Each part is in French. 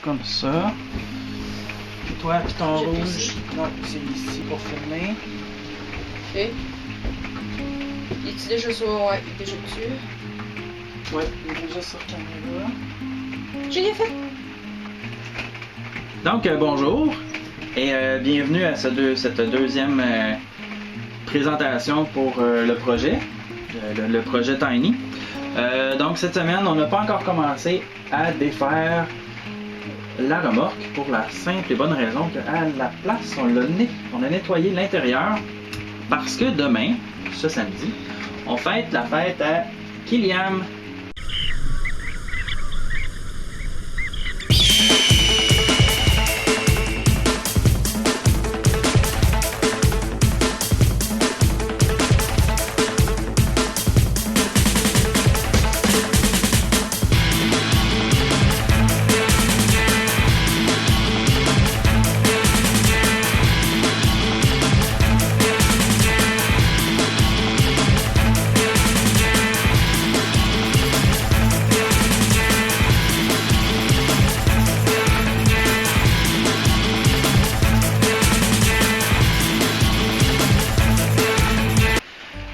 comme ça. Et toi, puis ton J'ai rouge, ici. non, c'est ici pour filmer. Ok. Il est déjà sur. Ouais, il est déjà dessus. Ouais, il est déjà sur caméra. J'ai rien fait. Donc, bonjour et bienvenue à cette deuxième présentation pour le projet, le projet Tiny. Donc, cette semaine, on n'a pas encore commencé à défaire la remorque pour la simple et bonne raison qu'à la place, on a nettoyé l'intérieur parce que demain, ce samedi, on fête la fête à Kiliam.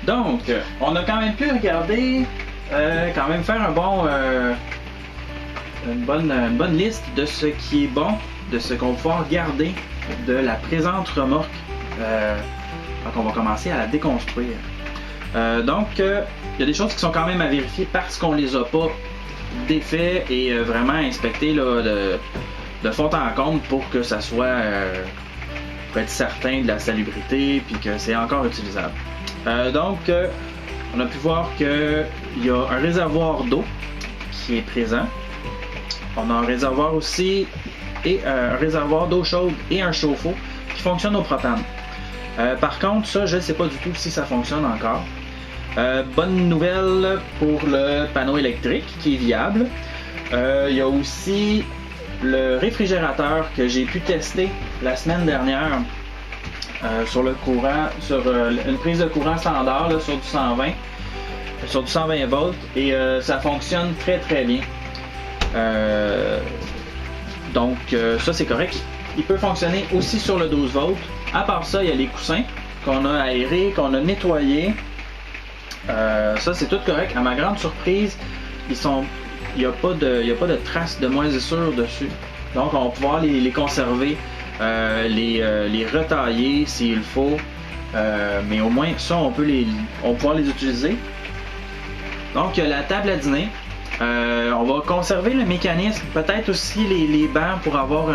Donc, on a quand même pu regarder, quand même faire une bonne liste de ce qui est bon, de ce qu'on va pouvoir garder de la présente remorque. Donc, on va commencer à la déconstruire. Donc, il y a des choses qui sont quand même à vérifier parce qu'on les a pas défaits et vraiment inspectés là, de fond en comble pour que ça soit, pour être certain de la salubrité puis que c'est encore utilisable. Donc, on a pu voir qu'il y a un réservoir d'eau qui est présent. On a un réservoir aussi et un réservoir d'eau chaude et un chauffe-eau qui fonctionne au propane. Par contre, ça, je ne sais pas du tout si ça fonctionne encore. Bonne nouvelle pour le panneau électrique qui est viable. Il y a aussi le réfrigérateur que j'ai pu tester la semaine dernière. Sur le courant, sur une prise de courant standard là, sur du 120 volts et ça fonctionne très très bien. Donc ça c'est correct. Il peut fonctionner aussi sur le 12 volts. À part ça, il y a les coussins qu'on a aérés, qu'on a nettoyés. Ça c'est tout correct. À ma grande surprise, il n'y a pas de traces de moisissure dessus. Donc on va pouvoir les conserver. Les retailler s'il faut, mais au moins ça on peut pouvoir les utiliser. Donc la table à dîner, on va conserver le mécanisme, peut-être aussi les bancs pour avoir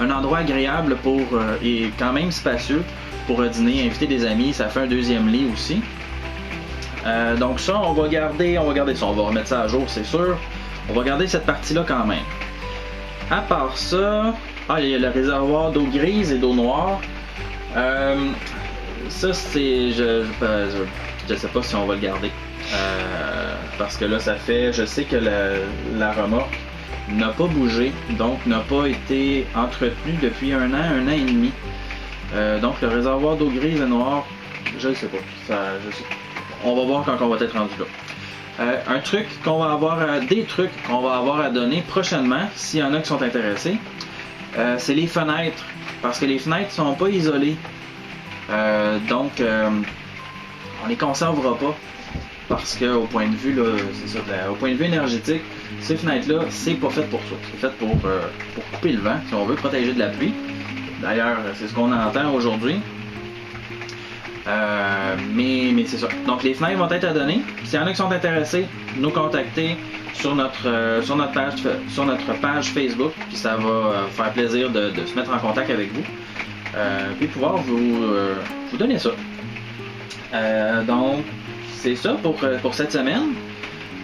un endroit agréable et quand même spacieux pour dîner, inviter des amis, ça fait un deuxième lit aussi. Donc ça on va garder ça, on va remettre ça à jour c'est sûr, on va garder cette partie là quand même. À part ça, il y a le réservoir d'eau grise et d'eau noire. Ça, c'est. Je sais pas si on va le garder. Parce que là, je sais que la remorque n'a pas bougé, donc n'a pas été entretenue depuis un an et demi. Donc, le réservoir d'eau grise et noire, je ne sais pas. On va voir quand on va être rendu là. Des trucs qu'on va avoir à donner prochainement, s'il y en a qui sont intéressés. C'est les fenêtres, parce que les fenêtres sont pas isolées, donc on les conservera pas, parce que au point de vue là, c'est ça, au point de vue énergétique, ces fenêtres là, c'est pas fait pour ça, c'est fait pour couper le vent, si on veut protéger de la pluie. D'ailleurs, c'est ce qu'on entend aujourd'hui. Mais c'est ça. Donc les fenêtres vont être à donner. S'il y en a qui sont intéressés, nous contacter sur notre page Facebook, puis ça va faire plaisir de se mettre en contact avec vous, puis pouvoir vous donner ça. Donc c'est ça pour cette semaine.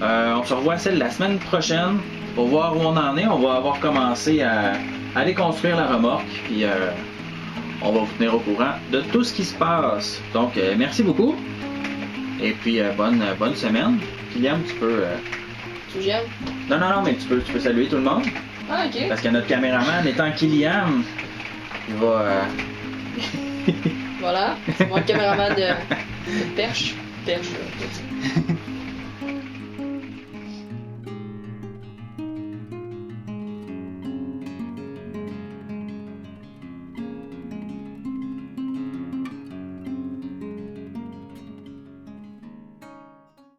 On se revoit la semaine prochaine pour voir où on en est. On va avoir commencé à déconstruire la remorque, puis on va vous tenir au courant de tout ce qui se passe. Donc merci beaucoup et puis bonne semaine. Kiliam, tu peux. Tu gèles? Non, mais tu peux saluer tout le monde. Ah, ok. Parce que notre caméraman étant Kiliam, il va. Voilà, c'est mon caméraman de perche.